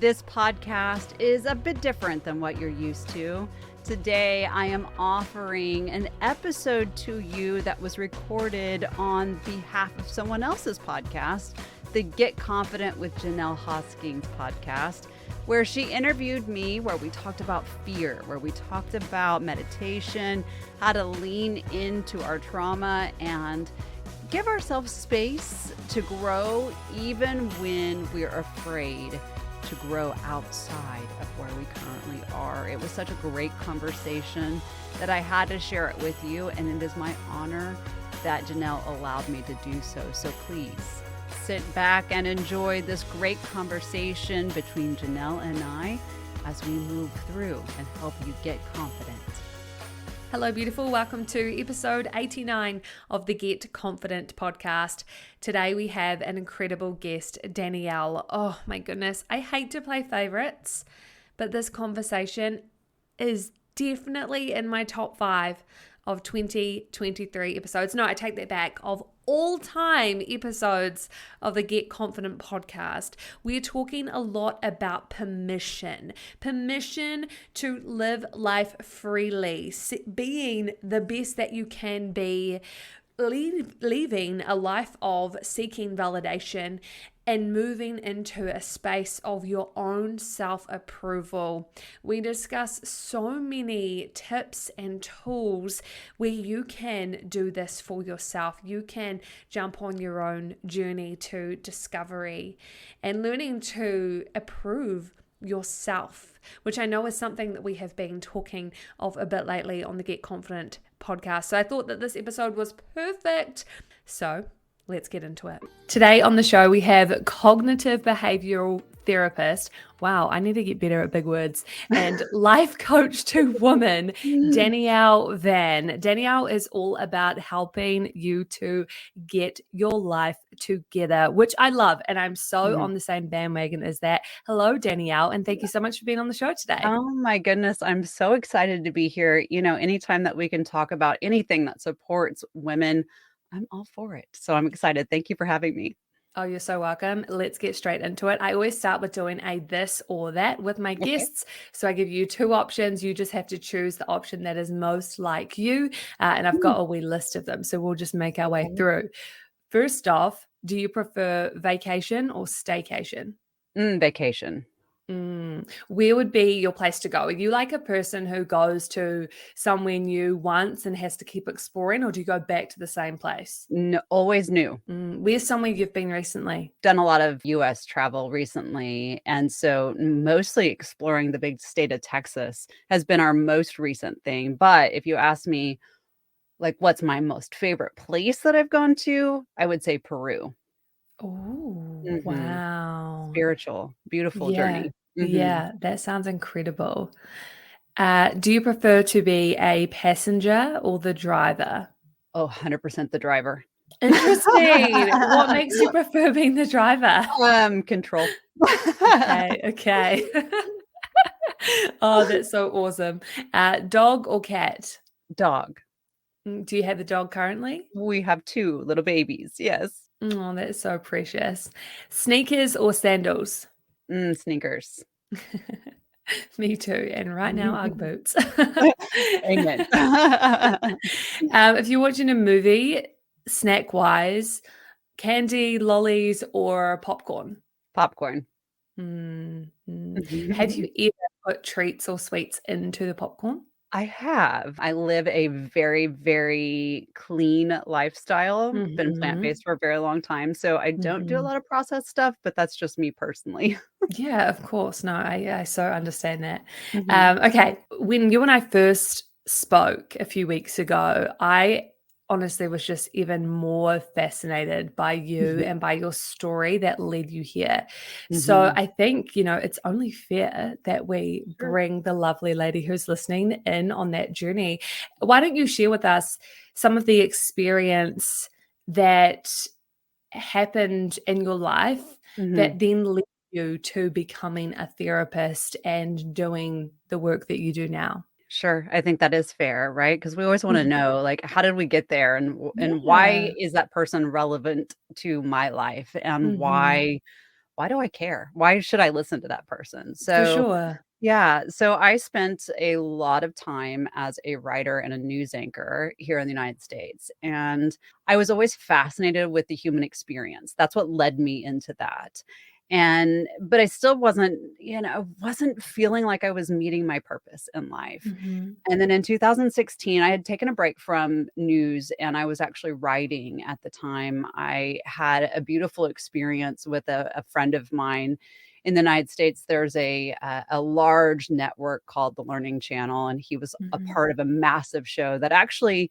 This podcast is a bit different than what you're used to. Today, I am offering an episode to you that was recorded on behalf of someone else's podcast, the Get Confident with Johnelle Hoskings podcast, where she interviewed me, where we talked about fear, where we talked about meditation, how to lean into our trauma and give ourselves space to grow even when we're afraid to grow outside of where we currently are. It was such a great conversation that I had to share it with you, and it is my honor that Johnelle allowed me to do so. So please sit back and enjoy this great conversation between Johnelle and I as we move through and help you get confident. Hello, beautiful. Welcome to episode 89 of the Get Confident podcast. Today we have an incredible guest, Danielle. Oh my goodness. I hate to play favorites, but this conversation is definitely in my top 5 of 2023 episodes. No, I take that back. Of all-time episodes of the Get Confident podcast. We're talking a lot about permission to live life freely, being the best that you can be, leaving a life of seeking validation and moving into a space of your own self-approval. We discuss so many tips and tools where you can do this for yourself. You can jump on your own journey to discovery and learning to approve yourself, which I know is something that we have been talking of a bit lately on the Get Confident podcast. So I thought that this episode was perfect. So let's get into it. Today on the show, we have cognitive behavioral therapist. Wow, I need to get better at big words. And life coach to woman, Danielle Vann. Danielle is all about helping you to get your life together, which I love. And I'm so on the same bandwagon as that. Hello, Danielle. And thank you so much for being on the show today. Oh my goodness. I'm so excited to be here. You know, anytime that we can talk about anything that supports women, I'm all for it. So I'm excited. Thank you for having me. Oh, you're so welcome. Let's get straight into it. I always start with doing a this or that with my guests. So I give you 2 options. You just have to choose the option that is most like you. And I've got a wee list of them. So we'll just make our way through. First off, do you prefer vacation or staycation? Vacation. Where would be your place to go? Are you like a person who goes to somewhere new once and has to keep exploring, or do you go back to the same place? No, always new. Where's somewhere you've been recently? Done a lot of US travel recently. And so mostly exploring the big state of Texas has been our most recent thing. But if you ask me, like, what's my most favorite place that I've gone to, I would say Peru. Oh, Mhm. wow. Spiritual, beautiful journey. Yeah, that sounds incredible. Do you prefer to be a passenger or the driver? Oh, 100% the driver. Interesting. What makes you prefer being the driver? Control. Okay. Oh, that's so awesome. Dog or cat? Dog. Do you have a dog currently? We have 2 little babies. Yes. Oh, that's so precious. Sneakers or sandals? Sneakers. Me too. And right now, Ugg boots. Amen. If you're watching a movie, snack-wise, candy, lollies, or popcorn? Popcorn. Have you ever put treats or sweets into the popcorn? I have. I live a very, very clean lifestyle. Been plant-based for a very long time, so I don't do a lot of processed stuff, but that's just me personally. Yeah, of course. No, I so understand that. Okay, when you and I first spoke a few weeks ago, I honestly was just even more fascinated by you and by your story that led you here. So I think, it's only fair that we bring the lovely lady who's listening in on that journey. Why don't you share with us some of the experience that happened in your life that then led you to becoming a therapist and doing the work that you do now? Sure, I think that is fair, right? Because we always wanna know, like, how did we get there, and Yeah. why is that person relevant to my life, and Mhm. why why do I care? Why should I listen to that person? For So sure. yeah, so I spent a lot of time as a writer and a news anchor here in the United States, and I was always fascinated with the human experience. That's what led me into that. And but I still wasn't, wasn't feeling like I was meeting my purpose in life. Mhm. And then in 2016, I had taken a break from news and I was actually writing at the time. I had a beautiful experience with a friend of mine in the United States. There's a large network called the Learning Channel, and he was a Mhm. part of a massive show that actually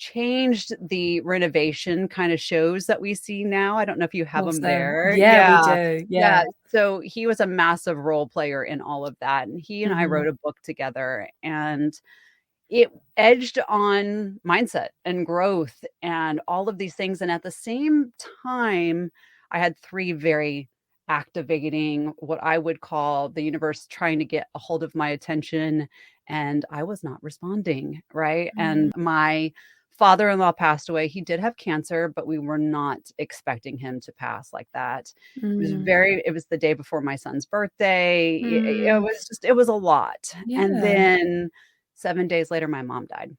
changed the renovation kind of shows that we see now. I don't know if you have them Awesome. there. Yeah, we Yeah. do. Yeah. Yeah. So he was a massive role player in all of that, and he and I wrote Mhm. a book together, and it edged on mindset and growth and all of these things, and at the same time, I had 3 very activating, what I would call the universe trying to get a hold of my attention, and I was not responding, right? Mm. And my father-in-law passed away. He did have cancer, but we were not expecting him to pass like that. Mm. It was the day before my son's birthday. Mm. It was a lot, and Yeah. then 7 days later, my mom died.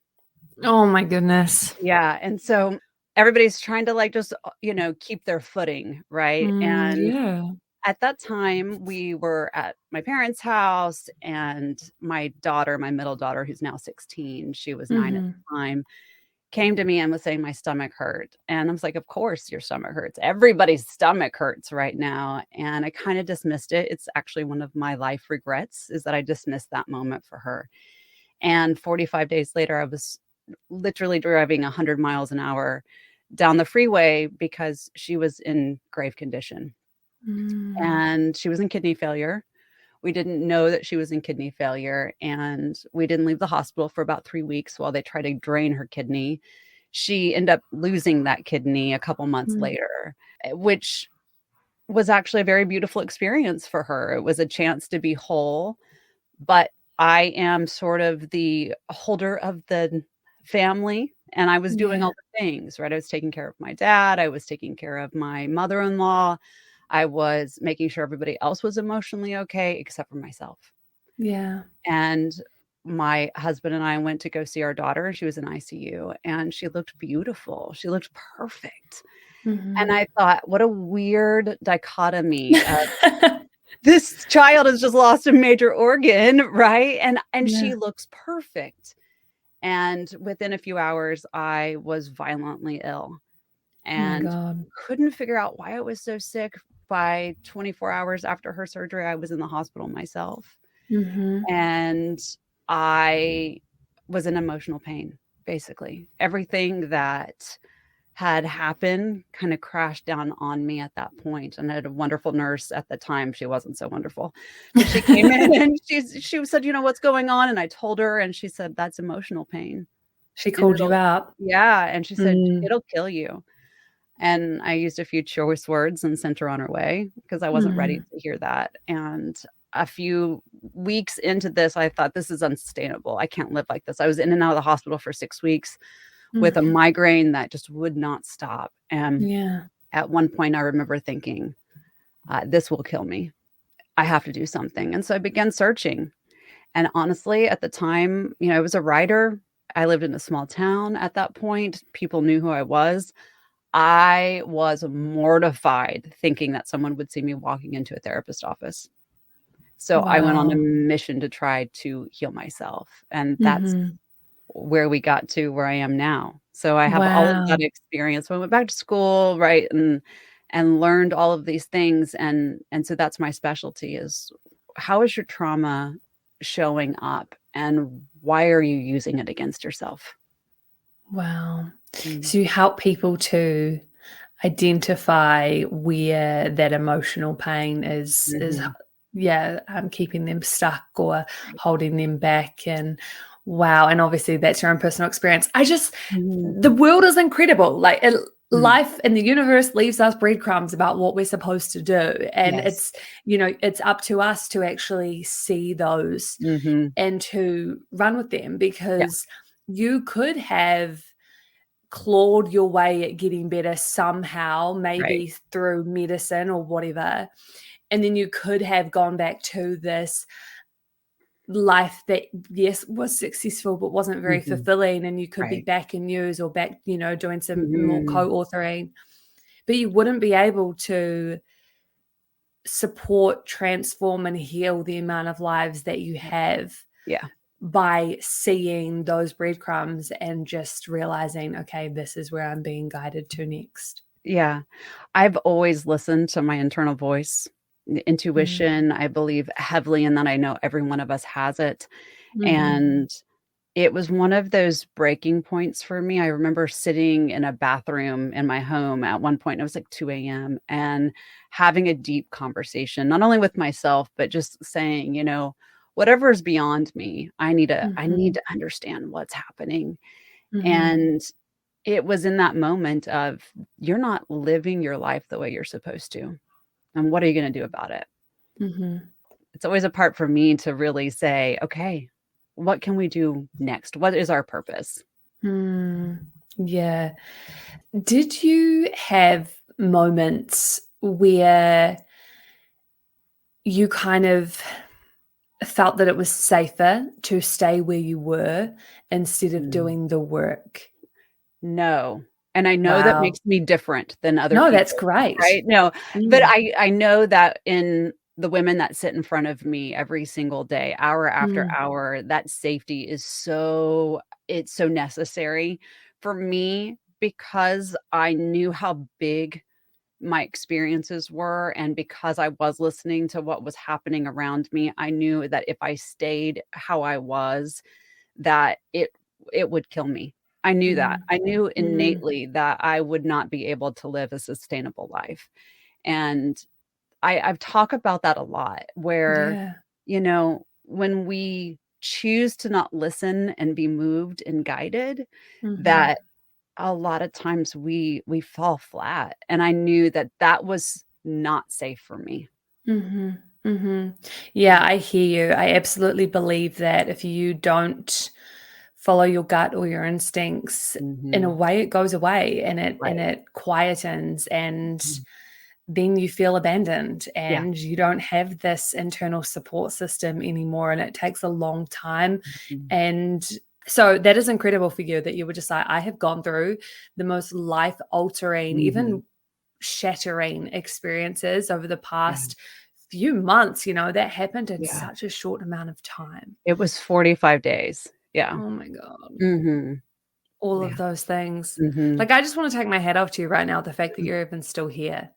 Oh my goodness. Yeah, and so everybody's trying to, like, just, keep their footing, right? Mm, And yeah. at that time, we were at my parents' house, and my middle daughter, who's now 16, she was 9 at Mhm. the time, came to me and was saying my stomach hurt, and I was like, "Of course your stomach hurts. Everybody's stomach hurts right now," and I kinda dismissed it. It's actually one of my life regrets is that I dismissed that moment for her. And 45 days later, I was literally driving 100 miles an hour down the freeway because she was in grave condition, Mm. and she was in kidney failure. We didn't know that she was in kidney failure, and we didn't leave the hospital for about 3 weeks while they tried to drain her kidney. She ended up losing that kidney a couple months Mm. later, which was actually a very beautiful experience for her. It was a chance to be whole, but I am sort of the holder of the family, and I was doing Yeah. all the things, right? I was taking care of my dad, I was taking care of my mother-in-law, I was making sure everybody else was emotionally okay except for myself. Yeah. And my husband and I went to go see our daughter, and she was in ICU, and she looked beautiful, she looked perfect. And Mhm. I thought, "What a weird dichotomy of this child has just lost a major organ, right? And Yeah. she looks perfect." And within a few hours, I was violently ill Oh my and God. couldn't figure out why I was so sick. By 24 hours after her surgery, I was in the hospital myself. Mhm. And I was in emotional pain, basically. Everything that had happened kind of crashed down on me at that point, and I had a wonderful nurse at the time. She wasn't so wonderful, but she came in and she said, "What's going on?" And I told her, and she said, "That's emotional pain, She and called you it'll." out. Yeah, and she said, Mm. "It'll kill you." And I used a few choice words and sent her on her way because I wasn't ready Mm. to hear that. And a few weeks into this, I thought, "This is unsustainable. I can't live like this." I was in and out of the hospital for 6 weeks with Mm. a migraine that just would not stop, and Yeah. at one point, I remember thinking, "This will kill me. I have to do something." And so I began searching. And honestly, at the time, I was a writer. I lived in a small town at that point. People knew who I was. I was mortified thinking that someone would see me walking into a therapist office. So I went on a Wow. mission to try to heal myself. And that's Mhm. where we got to where I am now. So I have all of that Wow. experience. So I went back to school, right, and learned all of these things, and so that's my specialty is how is your trauma showing up and why are you using it against yourself? Wow. Mm. So you help people to identify where that emotional pain is Mhm. yeah, keeping them stuck or holding them back. And wow, and obviously that's your own personal experience. Mhm. The world is incredible. Mm. Life and the universe leaves us breadcrumbs about what we're supposed to do, and Yes. it's up to us to actually see those Mhm. and to run with them, Yeah. because you could have clawed your way at getting better somehow, Right. maybe through medicine or whatever. And then you could have gone back to this life that, yes, was successful, but wasn't very Mhm. fulfilling. And you could be Right. back in news or back, doing some more Mhm. co-authoring, but you wouldn't be able to support, transform, and heal the amount of lives that you have Yeah. by seeing those breadcrumbs and just realizing, okay, this is where I'm being guided to next. Yeah. I've always listened to my internal voice, Mm. intuition. I believe heavily in that. I know every one of us has it. Mhm. And it was one of those breaking points for me. I remember sitting in a bathroom in my home at one point, it was like 2 AM, and having a deep conversation, not only with myself, but just saying, whatever is beyond me, I need Mhm. to understand what's happening. Mhm. And it was in that moment of you're not living your life the way you're supposed to. And what are you going to do about it? Mhm. It's always a part for me to really say, okay, what can we do next? What is our purpose? Mm. Yeah. Did you have moments where you kind of felt that it was safer to stay where you were instead of Mm. doing the work? No, and I know that Wow. makes me different than other No, that's people, great. right? No, but Mm. I know that in the women that sit in front of me every single day, hour after Mm. hour, that safety is it's so necessary for me because I knew how big my experiences were, and because I was listening to what was happening around me, I knew that if I stayed how I was, that it would kill me. I knew that. Mm. I knew Mm. innately that I would not be able to live a sustainable life, and I've talked about that a lot where, Yeah. when we choose to not listen and be moved and guided, Mhm. that a lot of times we fall flat, and I knew that that was not safe for me. Mhm. Mhm. Yeah, I hear you. I absolutely believe that if you don't follow your gut or your instincts, in a Mhm. way it goes away and it Right. quietens, and Mhm. then you feel abandoned Yeah. and you don't have this internal support system anymore, and it takes a long time. Mhm. And so that is incredible for you that you were just like, I have gone through the most life altering, Mhm. even shattering experiences over the Yeah. past few months, that happened in Yeah. such a short amount of time. It was 45 days. Yeah. Oh my God. Mhm. All of Yeah. those things. Mhm. Like, I just want to take my hat off to you right now, the fact that you're even still here.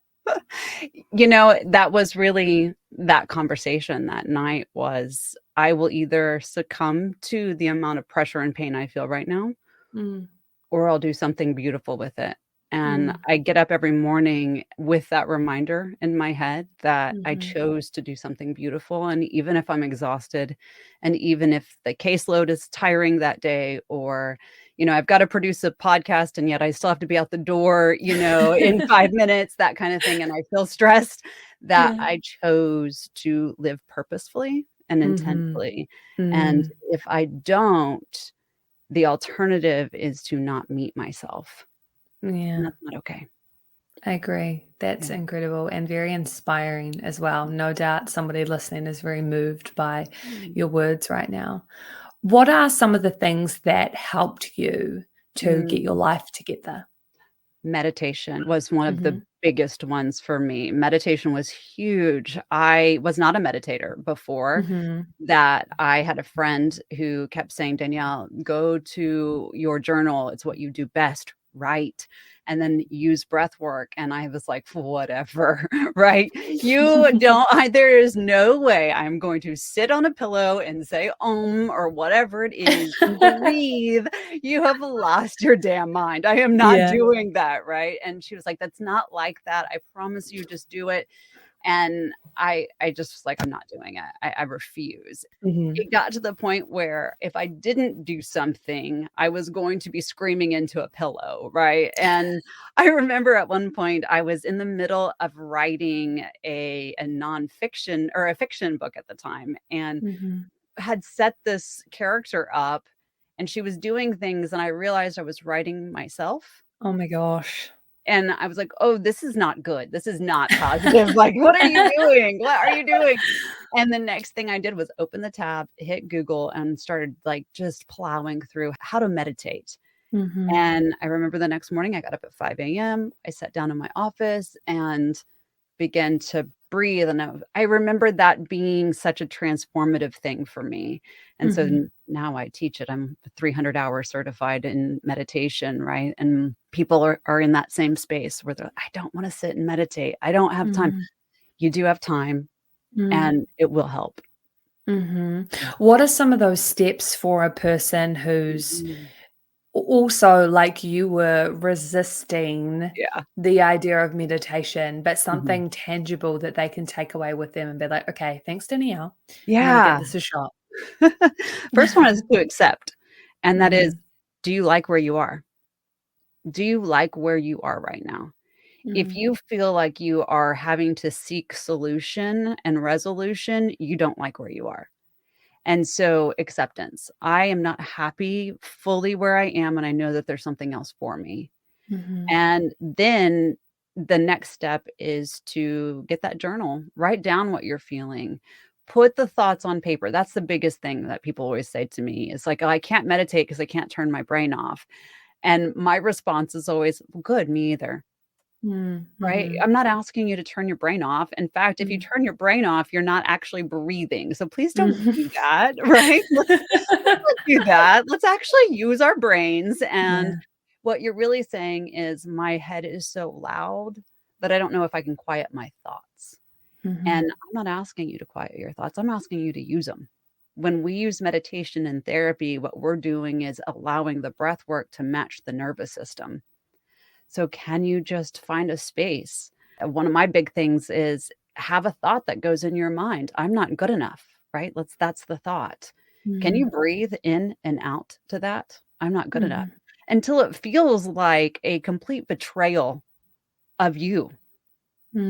That was really that conversation that night was, I will either succumb to the amount of pressure and pain I feel right now, Mm, or I'll do something beautiful with it. And mm, I get up every morning with that reminder in my head that I mhm. chose to do something beautiful. And even if I'm exhausted, and even if the caseload is tiring that day, or, I've got to produce a podcast and yet I still have to be out the door, in 5 minutes, that kind of thing. And I feel stressed that Yeah. I chose to live purposefully and Mhm. intently. And Mm, if I don't, the alternative is to not meet myself, and yeah, that's not okay. I agree. That's Yeah. incredible and very inspiring as well. No doubt somebody listening is very moved by Mm. your words right now. What are some of the things that helped you to get your Mm. life together? Meditation was one of the Mhm. biggest ones for me. Meditation was huge. I was not a meditator before Mhm. that. I had a friend who kept saying, "Danielle, go to your journal. It's what you do best. Write, and then use breath work." And I was like, "Whatever." Right? You don't there is no way I'm going to sit on a pillow and say or whatever it is and breathe. You have lost your damn mind. I am not Yeah. doing that, right? And she was like, "That's not like that. I promise you, just do it." And I just was like, "I'm not doing it. I refuse." Mhm. It got to the point where if I didn't do something, I was going to be screaming into a pillow, right? And I remember at one point I was in the middle of writing a nonfiction or a fiction book at the time, and Mhm. had set this character up, and she was doing things, and I realized I was writing myself. Oh my gosh. And I was like, "Oh, this is not good. This is not positive. Like, what are you doing? What are you doing?" And the next thing I did was open the tab, hit Google, and started like just plowing through how to meditate. Mhm. And I remember the next morning I got up at 5 a.m. I sat down in my office and began to breathe. And I remembered that being such a transformative thing for me. And so Mhm. now I teach it. I'm 300-hour certified in meditation, right? And people are in that same space where they're, I don't want to sit and meditate. I don't have time. Mhm. You do have time, Mm. and it will help. Mhm. Yeah. What are some of those steps for a person who's Mhm. also, like you were, resisting Yeah. the idea of meditation, but Mhm. something tangible that they can take away with them and be like, "Okay, thanks, Danielle. I'm gonna give Yeah. this a shot." First one is to accept, and that is, Mhm. do you like where you are? Do you like where you are right now? If Mhm. you feel like you are having to seek solution and resolution, you don't like where you are. And so acceptance. I am not happy fully where I am, and I know that there's something else for me. Mhm. And then the next step is to get that journal, write down what you're feeling. Put the thoughts on paper. That's the biggest thing that people always say to me. It's like, "Oh, I can't meditate because I can't turn my brain off." And my response is always, "Well, good, me either." Mm, Right? mhm. I'm not asking you to turn your brain off. In fact, if you Mm. turn your brain off, you're not actually breathing. So please don't Mhm. do that, right? Let's not do that. Let's actually use our brains. And Yeah. what you're really saying is, my head is so loud that I don't know if I can quiet my thoughts. And Mhm. I'm not asking you to quiet your thoughts. I'm asking you to use them. When we use meditation and therapy, what we're doing is allowing the breath work to match the nervous system. So can you just find a space? One of my big things is, have a thought that goes in your mind. I'm not good enough, right? That's the thought. Can you Mhm. breathe in and out to that? I'm not good enough. Mhm. Until it feels like a complete betrayal of you,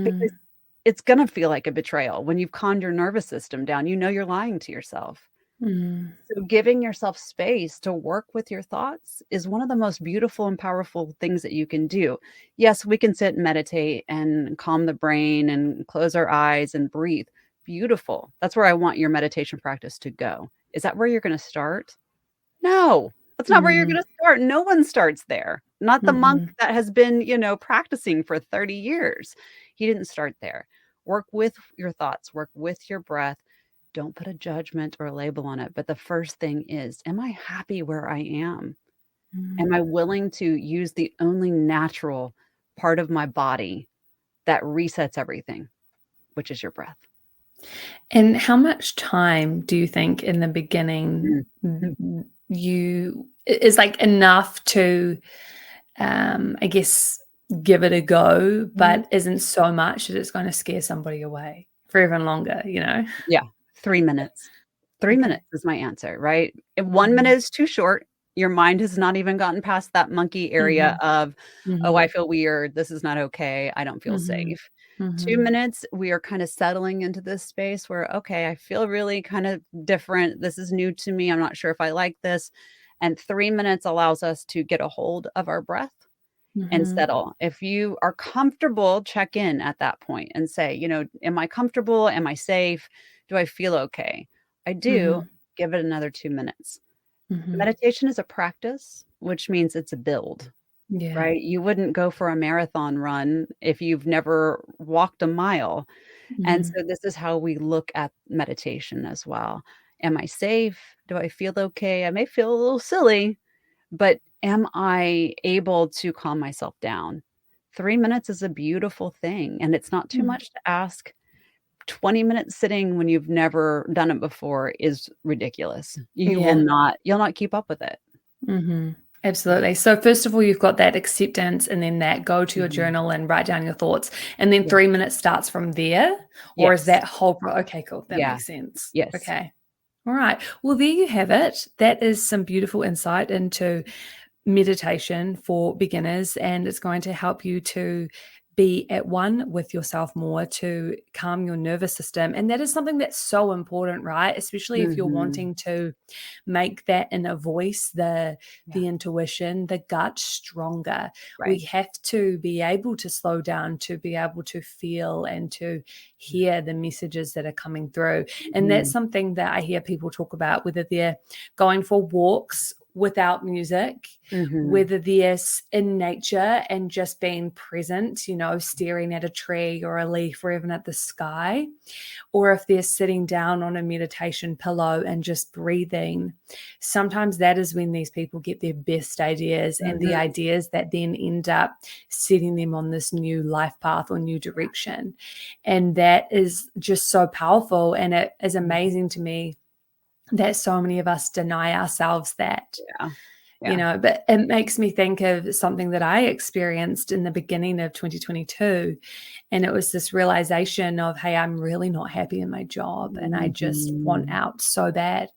because Mm. it's going to feel like a betrayal when you've calmed your nervous system down. You know you're lying to yourself. Mm. So giving yourself space to work with your thoughts is one of the most beautiful and powerful things that you can do. Yes, we can sit and meditate and calm the brain and close our eyes and breathe. Beautiful. That's where I want your meditation practice to go. Is that where you're going to start? No, that's not where you're Mm. gonna start. No one starts there. Not the monk Mhm. that has been, practicing for 30 years. He didn't start there. Work with your thoughts, work with your breath. Don't put a judgment or a label on it, but the first thing is, am I happy where I am? Mm. Am I willing to use the only natural part of my body that resets everything, which is your breath? And how much time do you think in the beginning Mm. Mhm. you is like enough to, I guess, give it a go, Mhm. but isn't so much that it's going to scare somebody away for even longer, you know? Yeah, 3 minutes. 3 Okay. minutes is my answer, right? If 1 minute Mhm. is too short, your mind has not even gotten past that monkey area Mhm. of, "Oh, I Mhm. feel weird. This is not okay. I don't feel Mhm. safe." 2 Mhm. minutes, we are kinda settling into this space where, "Okay, I feel really kinda different. This is new to me. I'm not sure if I like this." And 3 minutes allows us to get a hold of our breath and Mhm. settle. If you are comfortable, check in at that point and say, "Am I comfortable? Am I safe? Do I feel okay?" I do. Mhm. Give it another 2 minutes. Mhm. Meditation is a practice, which means it's a build, Yeah. right? You wouldn't go for a marathon run if you've never walked a mile. And Mhm. so this is how we look at meditation as well. Am I safe? Do I feel okay? I may feel a little silly, but am I able to calm myself down? 3 minutes is a beautiful thing, and it's not too Mm. much to ask. 20 minutes sitting when you've never done it before is ridiculous. Yeah. You'll not keep up with it. Mhm. Absolutely. So first of all, you've got that acceptance and then that go to your Mhm. journal and write down your thoughts. And then Yeah. 3 minutes starts from there? Or is Yes. that whole okay, cool. That Yeah. makes sense. Yes. Okay. All right. Well, there you have it. That is some beautiful insight into meditation for beginners, and it's going to help you to be at one with yourself more, to calm your nervous system. And that is something that's so important, right? Especially if you're Mhm. wanting to make that inner voice, the Yeah. intuition, the gut stronger. We Right. have to be able to slow down, to be able to feel and to hear the messages that are coming through. And that's Mhm. something that I hear people talk about, whether they're going for walks without music, Mhm. whether they're in nature and just being present, staring at a tree or a leaf or even at the sky, or if they're sitting down on a meditation pillow and just breathing. Sometimes that is when these people get their best ideas, and the Mhm. ideas that then end up setting them on this new life path or new direction. And that is just so powerful. And it is Mhm. amazing to me that so many of us deny ourselves that. Yeah. Yeah. But it makes me think of something that I experienced in the beginning of 2022. And it was this realization of, hey, I'm really not happy in my job and I just want Mhm. out so bad.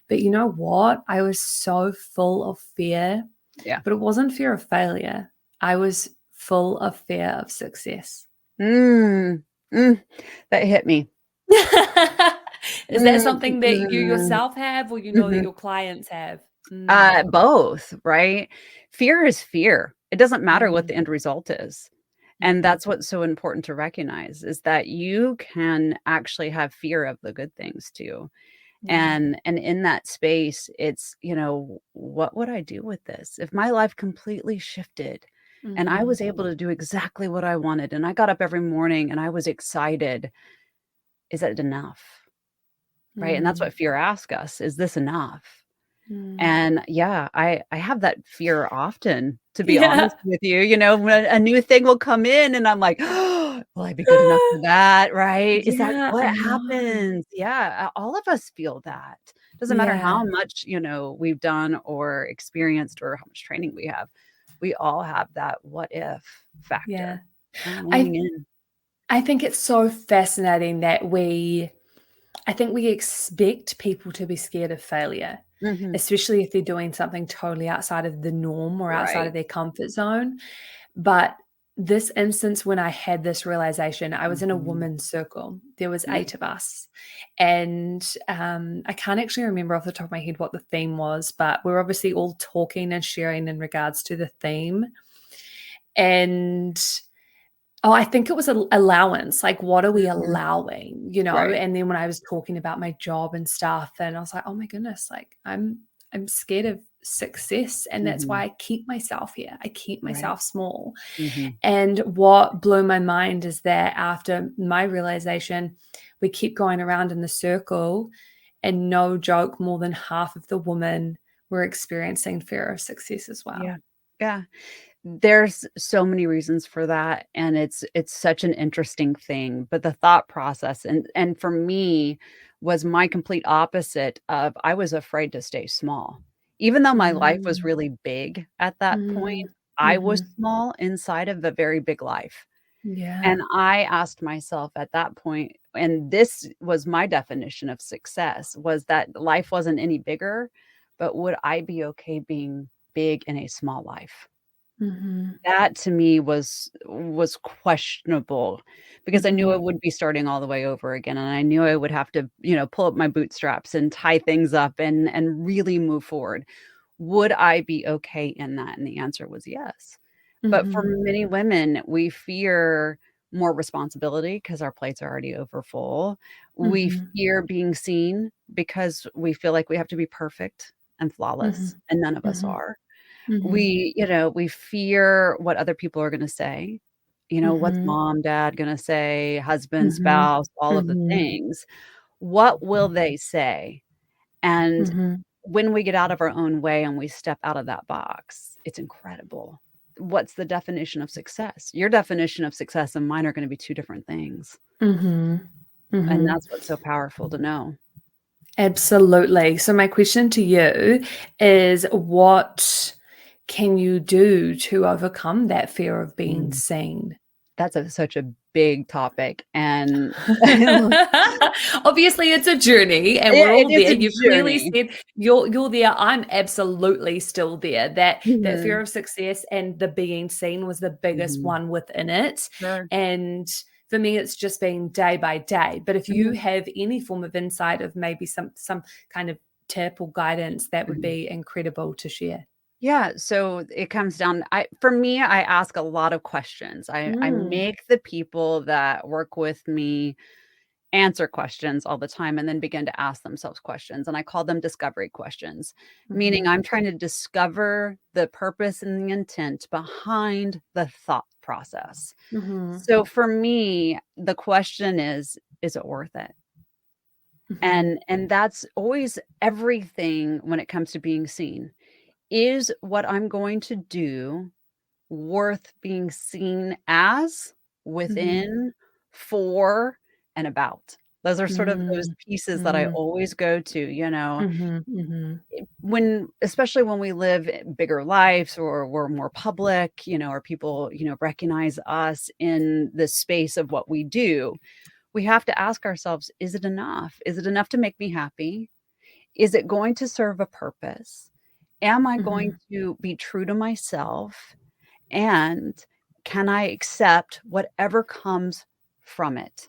But you know what? I was so full of fear, Yeah. but it wasn't fear of failure. I was full of fear of success. Mm. Mm. That hit me. Is that Mm. something that you Mhm. yourself have, or that Mhm. your clients have? Mm, Both, right? Fear is fear. It doesn't matter what mm, the end result is. And mm, that's what's so important to recognize is that you can actually have fear of the good things too. yeah. And in that space, it's, what would I do with this? If my life completely shifted and I Mhm, was able to do exactly what I wanted and I got up every morning and I was excited, is that enough? Right? And that's mm, what fear asks us, is this enough? mm. And yeah, I have that fear often, to be Yeah. honest with you, when a new thing will come in and I'm like, "Oh, will I be good enough for that?" Right? Is that Yeah, I what know. happens? Yeah, all of us feel that. Doesn't matter Yeah, how much, we've done or experienced or how much training we have. We all have that what if yeah. factor, I leaning in. I think it's so fascinating that I think we expect people to be scared of failure, Mhm. especially if they're doing something totally outside of the norm or outside of Right. their comfort zone. But this instance, when I had this realization, I was in a Mhm. women's circle. There was Yeah. 8 of us, and I can't actually remember off the top of my head what the theme was, but we're obviously all talking and sharing in regards to the theme. And oh, I think it was a allowance, like, what are we Mhm. allowing, Right. And then when I was talking about my job and stuff, and I was like, "Oh my goodness, like, I'm scared of success, and that's why Mhm. I keep myself here. I keep Right. myself small." Mhm. And what blew my mind is that after my realization, we keep going around in the circle, and no joke, more than half of the women were experiencing fear of success as well. Yeah. Yeah. There's so many reasons for that, and it's such an interesting thing, but the thought process and for me was my complete opposite of I was afraid to stay small. Even though my life was Mm. really big at that point, Mhm. I was Mhm. small inside of a very big life. Yeah. And I asked myself at that point, and this was my definition of success, was that life wasn't any bigger, but would I be okay being big in a small life? Mhm. That to me was questionable because I knew I Mhm. would be starting all the way over again, and I knew I would have to, pull up my bootstraps and tie things up and really move forward. Would I be okay in that? And the answer was yes. But for Mhm. many women, we fear more responsibility because our plates are already over full. We Mhm. fear being seen because we feel like we have to be perfect and flawless, Mhm. and none of us Mhm. are. Mhm. We fear what other people are gonna say. What's Mhm. mom, dad gonna say, husband, Mhm. spouse, all of the Mhm. things. What will they say? And Mhm. when we get out of our own way and we step out of that box, it's incredible. What's the definition of success? Your definition of success and mine are gonna be 2 different things, Mhm. and Mhm. that's what's so powerful to know. Absolutely. So my question to you is, what can you do to overcome that fear of being Mm. seen? That's such a big topic. And Obviously, it's a journey, and we're it all is there. a You've clearly journey. said you're there. I'm absolutely still there. That fear Mhm, of success and the being seen was the biggest mhm. one within it. Sure. And for me, it's just been day by day. But if you Mhm, have any form of insight of maybe some kind of tip or guidance, that would mhm. be incredible to share. Yeah, so it comes down for me, I ask a lot of questions. I Mm, make the people that work with me answer questions all the time and then begin to ask themselves questions, and I call them discovery questions, meaning mhm, I'm trying to discover the purpose and the intent behind the thought process. mhm, So for me, the question is it worth it? mhm, And that's always everything when it comes to being seen. Is what I'm going to do worth being seen as, mhm, within, for, and about? Those are sort of those mm, pieces that I mm, always go to, mhm, mhm, when especially when we live bigger lives or we're more public, or people, recognize us in the space of what we do. We have to ask ourselves, is it enough? Is it enough to make me happy? Is it going to serve a purpose? Am I going mhm, to be true to myself? And can I accept whatever comes from it?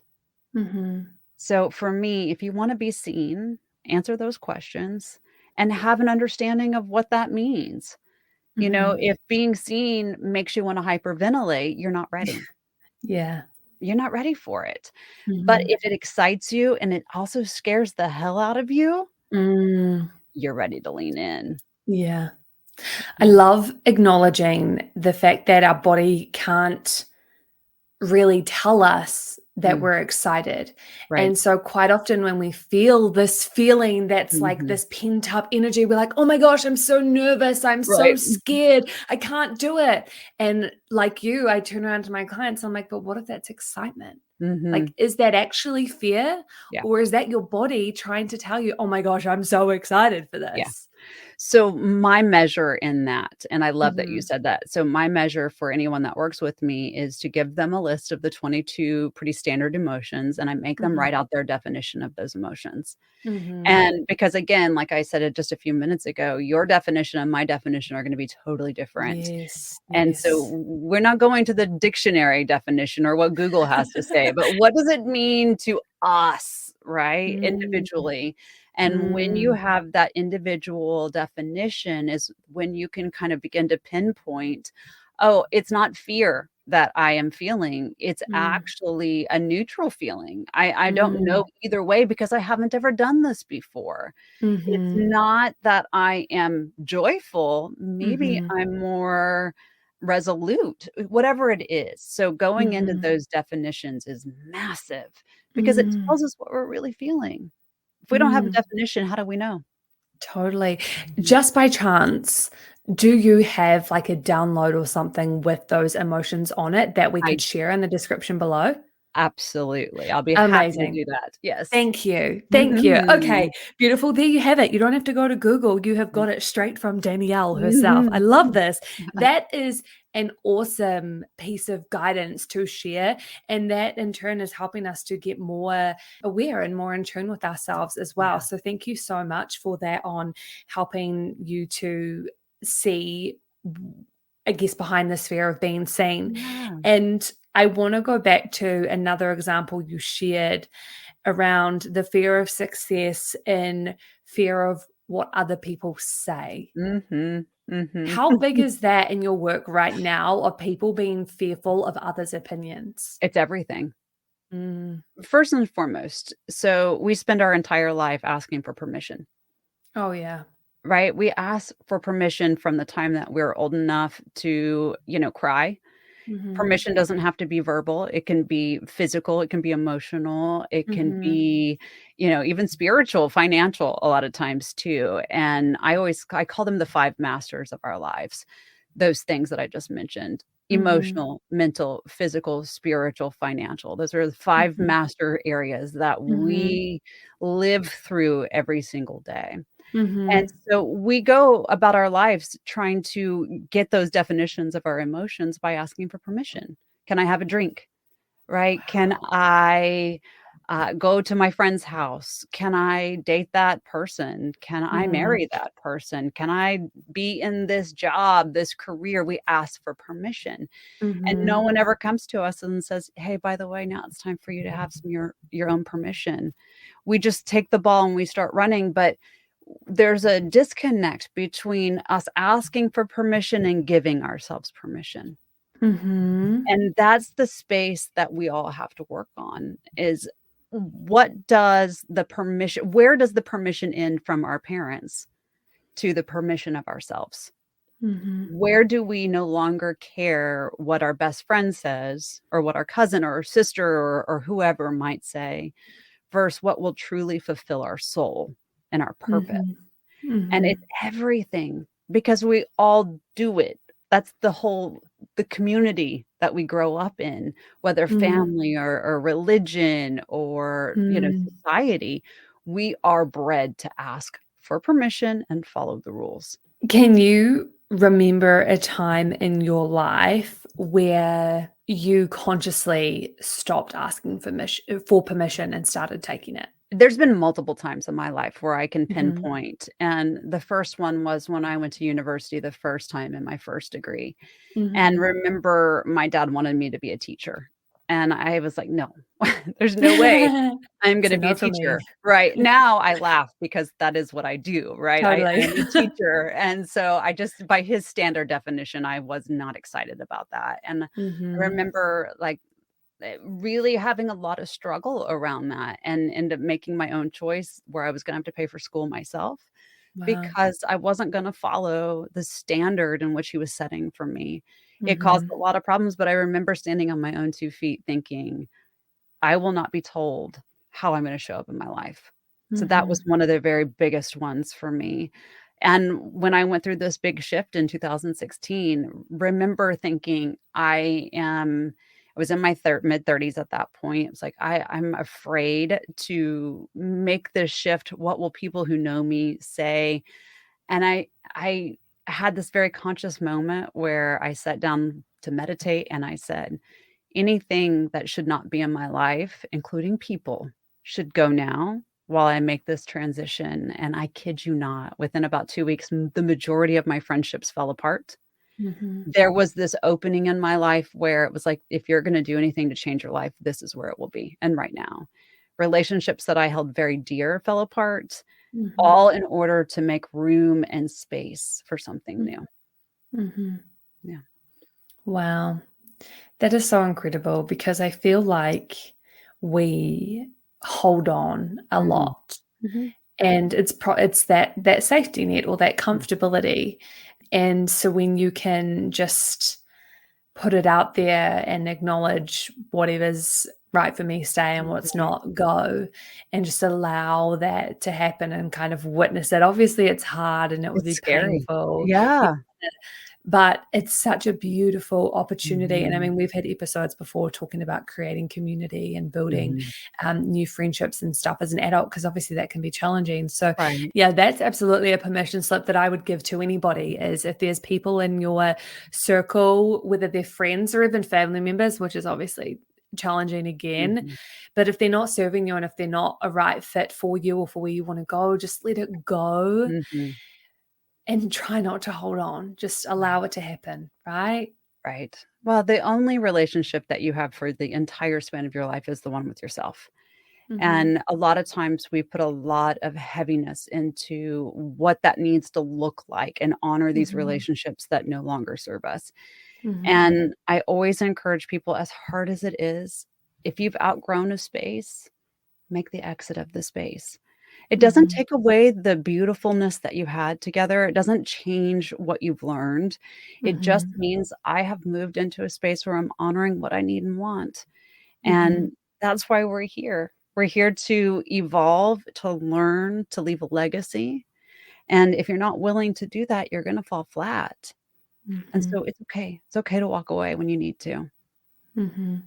mhm, So for me, if you want to be seen, answer those questions and have an understanding of what that means. mhm. If being seen makes you want to hyperventilate, you're not ready. Yeah. You're not ready for it. But Mhm. if it excites you and it also scares the hell out of you, Mm, you're ready to lean in. yeah. I Yeah. love acknowledging the fact that our body can't really tell us that Mm, we're excited. right. And so quite often when we feel this feeling that's like Mhm. this pent up energy, we're like, "Oh my gosh, I'm so nervous. I'm so Right. scared. I can't do it." And like you, I turn around to my clients, I'm like, "But what if that's excitement? Like, Mhm. is that actually fear? Yeah. Or is that your body trying to tell you, oh my gosh, I'm so excited for Yeah. this?" So my measure in that, and I love that you Mhm. said that. So my measure for anyone that works with me is to give them a list of the 22 pretty standard emotions, and I make them Mhm. write out their definition of those emotions. Mhm. And because again, like I said it just a few minutes ago, your definition and my definition are going to be totally different. Yes, And so yes. we're not going to the dictionary definition or what Google has to say, but what does it mean to us, right? Mm, Individually. And when you mm, have that individual definition is when you can kind of begin to pinpoint, oh, it's not fear that I am feeling. It's mm, actually a neutral feeling. I don't mm, know either way because I haven't ever done this before. It's mhm, not that I am joyful, maybe mhm, I'm more resolute, whatever it is. So going into mhm, those definitions is massive because it mm, tells us what we're really feeling. If we don't have a mm. definition, how do we know? Totally. Mhm. Just by chance, do you have like a download or something with those emotions on it that we I could share in the description below? absolutely. I'll be happy to Amazing. do that. Yes. Thank you. Thank you. Okay, Mhm. beautiful. There you have it. You don't have to go to Google. You have got it straight from Danielle herself. I Mhm. love this. That is an awesome piece of guidance to share. And that in turn is helping us to get more aware and more in tune with ourselves as well. Yeah. So thank you so much for that on helping you to see, I guess, behind the sphere of being seen. Yeah. And I want to go back to another example you shared around the fear of success and fear of what other people say. Mhm. Mhm. How big is that in your work right now of people being fearful of others' opinions? It's everything. Mm. First and foremost, so we spend our entire life asking for permission. Oh, yeah. Right? We ask for permission from the time that we're old enough to, cry. Mhm. Permission doesn't have to be verbal. It can be physical, it can be emotional, it can Mhm. be, even spiritual, financial a lot of times too. And I call them the 5 masters of our lives. Those things that I just mentioned. Mhm. Emotional, mental, physical, spiritual, financial. Those are the 5 Mhm. master areas that Mhm. we live through every single day. And Mhm. so we go about our lives trying to get those definitions of our emotions by asking for permission. Can I have a drink? right? Can I go to my friend's house? Can I date that person? Can I Mm, marry that person? Can I be in this job, this career? We ask for permission. And no mhm, one ever comes to us and says, "Hey, by the way, now it's time for you to have some your own permission." We just take the ball and we start running, but there's a disconnect between us asking for permission and giving ourselves permission. mhm, And that's the space that we all have to work on is what does the permission where does the permission end from our parents to the permission of ourselves? mhm, Where do we no longer care what our best friend says or what our cousin or sister or whoever might say versus what will truly fulfill our soul and our purpose? mhm, And it's mhm, everything because we all do it. That's the community that we grow up in, whether mm, family or religion or, mm. society. We are bred to ask for permission and follow the rules. Can you remember a time in your life where you consciously stopped asking for permission and started taking it? There's been multiple times in my life where I can Mhm, pinpoint, and the first one was when I went to university the first time in my first degree. And mhm. remember, my dad wanted me to be a teacher, and I was like, "No, there's no way I'm It's gonna a be a no for me. teacher." Right, now I laugh because that is what I do, right? I Totally. am a teacher, and so I just by his standard definition, I was not excited about that, and I Mhm. remember, like, really having a lot of struggle around that and end up making my own choice where I was gonna have to pay for school myself Wow. because I wasn't gonna follow the standard in which he was setting for me. It caused Mhm. a lot of problems, but I remember standing on my own 2 feet thinking, "I will not be told how I'm gonna show up in my life." So that was Mhm. one of the very biggest ones for me. And when I went through this big shift in 2016, remember thinking, I was in my mid-30s at that point. It was like, I'm afraid to make this shift. What will people who know me say? And I had this very conscious moment where I sat down to meditate and I said, anything that should not be in my life, including people, should go now while I make this transition. And I kid you not, within about 2 weeks, the majority of my friendships fell apart. Mhm. There was this opening in my life where it was like, if you're going to do anything to change your life, this is where it will be. And right now, relationships that I held very dear fell apart, Mhm. all in order to make room and space for something Mm. new. Mhm. Yeah. Wow. That is so incredible because I feel like we hold on a Mhm. lot, Mhm. and it's that safety net or that Mm. comfortability. And so when you can just put it out there and acknowledge whatever's right for me, stay, and what's Right. not, go, and just allow that to happen and kind of witness it. Obviously, it's hard and it would It's be scary. painful, Yeah. but it's such a beautiful opportunity. And I Mhm. mean, we've had episodes before talking about creating community and building Mhm. new friendships and stuff as an adult, because obviously that can be challenging. So, Right. yeah, that's absolutely a permission slip that I would give to anybody is if there's people in your circle, whether they're friends or even family members, which is obviously challenging again, Mhm. but if they're not serving you and if they're not a right fit for you or for where you want to go, just let it go Mhm. and try not to hold on. Just allow it to happen, right? Right. Well, the only relationship that you have for the entire span of your life is the one with yourself. Mhm. And a lot of times we put a lot of heaviness into what that needs to look like and honor these Mhm. relationships that no longer serve us. Mhm. And I always encourage people, as hard as it is, if you've outgrown a space, make the exit of the space. It doesn't Mhm. take away the beautifulness that you had together. It doesn't change what you've learned. It just Mhm. means I have moved into a space where I'm honoring what I need and want. Mhm. And that's why we're here. We're here to evolve, to learn, to leave a legacy. And if you're not willing to do that, you're going to fall flat. And Mhm. so it's okay. It's okay to walk away when you need to. Mhm.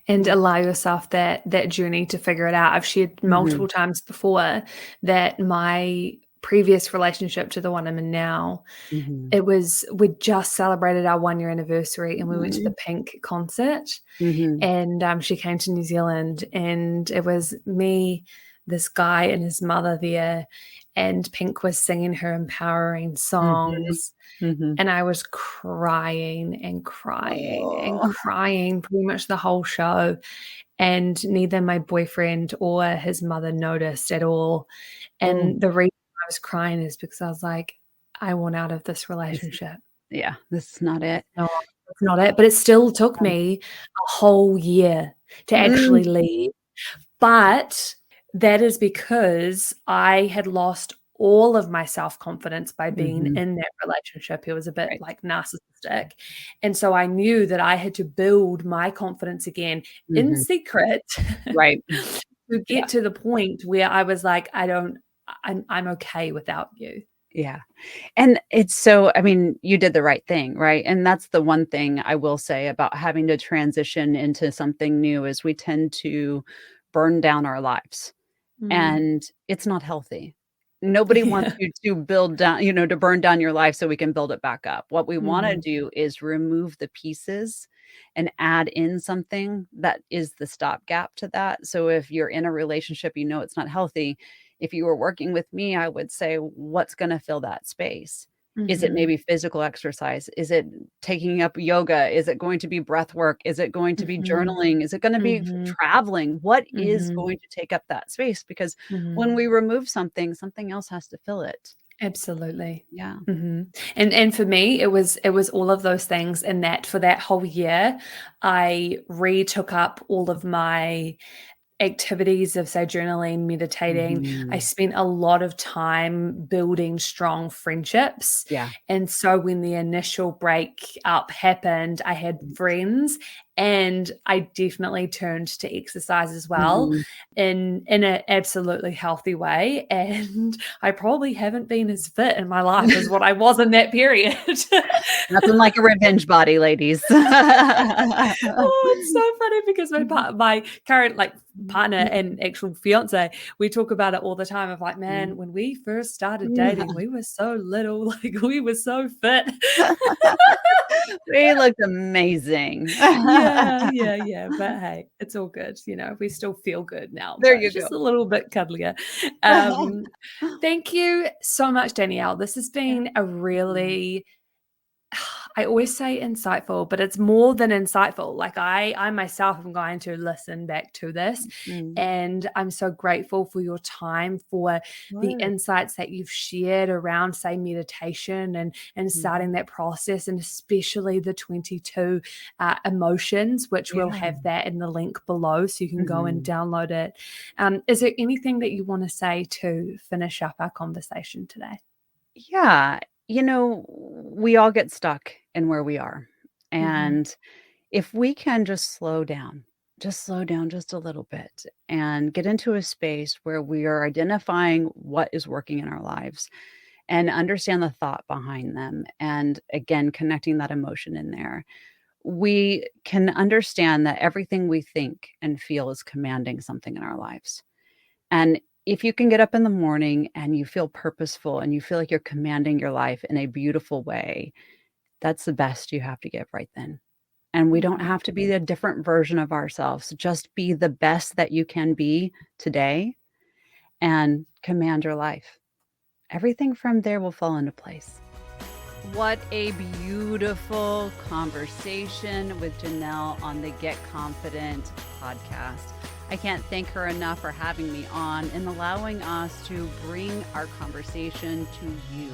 And Yeah. allow yourself that journey to figure it out. I've shared Mhm. multiple times before that my previous relationship to the one I'm in now, Mm-hmm. we just celebrated our 1-year anniversary and we went to Mm-hmm. the Pink concert, Mm-hmm. and she came to New Zealand, and it was me, this guy and his mother there, and Pink was singing her empowering songs. Mm-hmm. And I was crying and crying and Oh. crying pretty much the whole show. And neither my boyfriend or his mother noticed at all. Oh. And the reason I was crying is because I was like, I want out of this This, relationship. yeah, this is not it. No, that's not it. But it still took me a whole year to Mm. actually leave. But that is because I had lost all of my self-confidence by being Mhm. in that relationship. It was a bit Right. like narcissistic. And so I knew that I had to build my confidence again in Mhm. secret Right. to Yeah. get to the point where I was like, I'm okay without you. Yeah. And it's so, I mean, you did the right thing, right? And that's the one thing I will say about having to transition into something new is we tend to burn down our lives. Mm. And it's not healthy. Nobody wants Yeah. you to build down, to burn down your life so we can build it back up. What we wanna Mhm. do is remove the pieces and add in something that is the stopgap to that. So if you're in a relationship, it's not healthy. If you were working with me, I would say, what's gonna fill that space? Is it Mhm. maybe physical exercise? Is it taking up yoga? Is it going to be breath work? Is it going to be Mhm. journaling? Is it gonna be Mhm. traveling? What is Mhm. going to take up that space? Because Mhm. when we remove something, something else has to fill it. Absolutely. Yeah. Mhm. And for me, it was all of those things, and that for that whole year, I retook up all of my activities of, say, journaling, meditating. I Mhm. spent a lot of time building strong friendships. Yeah. And so when the initial breakup happened, I had friends, and I definitely turned to exercise as well Mhm. in an absolutely healthy way. And I probably haven't been as fit in my life as what I was in that period. Nothing like a revenge body, ladies. Oh, it's so funny because my current, like, partner and actual fiance, we talk about it all the time of like, man, when we first started dating, we were so little, like we were so fit. We looked amazing. Yeah, yeah, yeah. But hey, it's all good. We still feel good now, There but you go. just a little bit cuddlier. Um, Thank you so much, Danielle. This has Yeah. been a really, I always say insightful, but it's more than insightful. Like I myself am going to listen back to this, Mm. and I'm so grateful for your time, for the Sure. insights that you've shared around, say, meditation and starting Mhm. that process, and especially the 22 emotions, which we'll Yeah. have that in the link below, so you can go and Mhm. download it. Is there anything that you want to say to finish up our conversation today? Yeah. We all get stuck in where we are. Hmm. And if we can just slow down just a little bit and get into a space where we are identifying what is working in our lives and understand the thought behind them. And again, connecting that emotion in there, we can understand that everything we think and feel is commanding something in our lives. And if you can get up in the morning and you feel purposeful and you feel like you're commanding your life in a beautiful way, that's the best you have to give right then. And we don't Hmm. have to be a different version of ourselves. Just be the best that you can be today and command your life. Everything from there will fall into place. What a beautiful conversation with Johnelle on the Get Confident podcast. I can't thank her enough for having me on and allowing us to bring our conversation to you.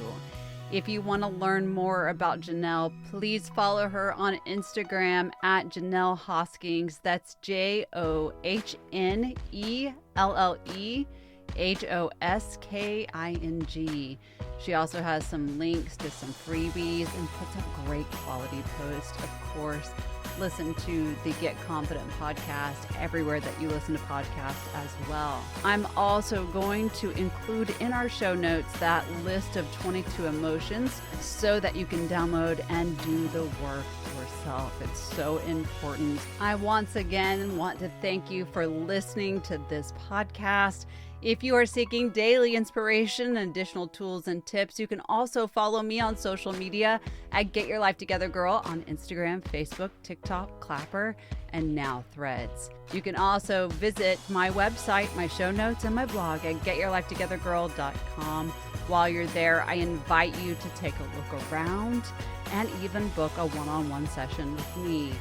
If you want to learn more about Johnelle, please follow her on Instagram at Johnelle Hoskings. That's JohnelleHosking. She also has some links to some freebies and puts up great quality posts. Of course, listen to the Get Confident podcast everywhere that you listen to podcasts as well. I'm also going to include in our show notes that list of 22 emotions so that you can download and do the work yourself. It's so important. I once again want to thank you for listening to this podcast. If you are seeking daily inspiration and additional tools and tips, you can also follow me on social media at Get Your Life Together Girl on Instagram, Facebook, TikTok, Clapper, and now Threads. You can also visit my website, my show notes, and my blog at getyourlifetogethergirl.com. While you're there, I invite you to take a look around and even book a one-on-one session with me.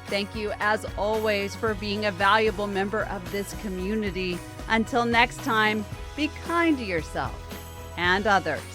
Thank you, as always, for being a valuable member of this community. Until next time, be kind to yourself and others.